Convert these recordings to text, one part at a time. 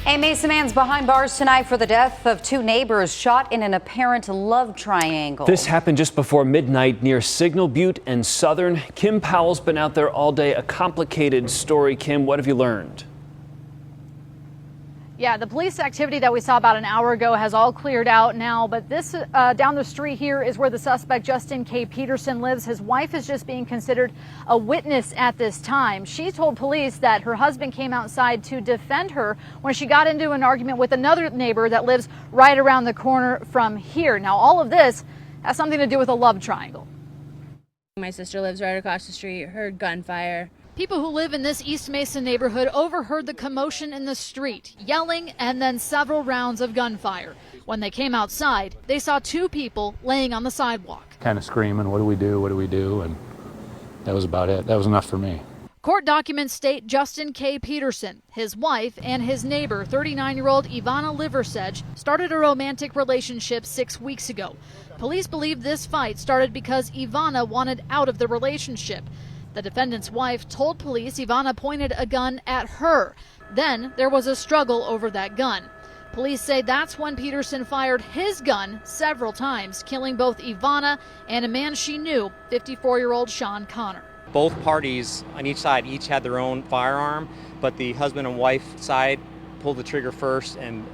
A Mesa man's behind bars tonight for the death of two neighbors shot in an apparent love triangle. This happened just before midnight near Signal Butte and Southern. Kim Powell's been out there all day. A complicated story. Kim, what have you learned? Yeah, the police activity that we saw about an hour ago has all cleared out now, but this down the street here is where the suspect Justin K. Peterson lives. His wife is just being considered a witness at this time. She told police that her husband came outside to defend her when she got into an argument with another neighbor that lives right around the corner from here. Now, all of this has something to do with a love triangle. My sister lives right across the street, heard gunfire. People who live in this East Mesa neighborhood overheard the commotion in the street, yelling, and then several rounds of gunfire. When they came outside, they saw two people laying on the sidewalk. Kind of screaming, what do we do, what do we do? And that was about it. That was enough for me. Court documents state Justin K. Peterson, his wife, and his neighbor, 39-year-old Ivana Liversedge, started a romantic relationship 6 weeks ago. Police believe this fight started because Ivana wanted out of the relationship. The defendant's wife told police Ivana pointed a gun at her. Then there was a struggle over that gun. Police say that's when Peterson fired his gun several times, killing both Ivana and a man she knew, 54-year-old Sean Connor. Both parties on each side each had their own firearm, but the husband and wife side pulled the trigger first and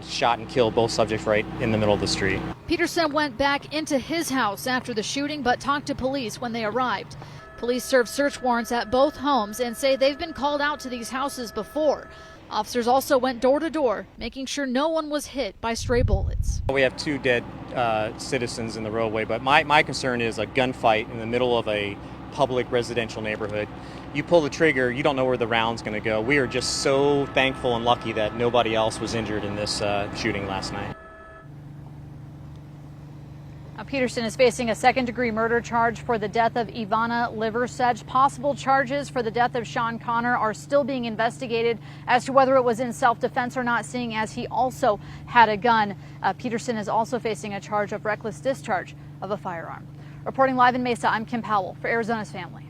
shot and killed both subjects right in the middle of the street. Peterson went back into his house after the shooting, but talked to police when they arrived. Police served search warrants at both homes and say they've been called out to these houses before. Officers also went door to door, making sure no one was hit by stray bullets. We have two dead citizens in the roadway, but my concern is a gunfight in the middle of a public residential neighborhood. You pull the trigger, you don't know where the round's going to go. We are just so thankful and lucky that nobody else was injured in this shooting last night. Peterson is facing a second-degree murder charge for the death of Ivana Liversedge. Possible charges for the death of Sean Connor are still being investigated as to whether it was in self-defense or not, seeing as he also had a gun. Peterson is also facing a charge of reckless discharge of a firearm. Reporting live in Mesa, I'm Kim Powell for Arizona's Family.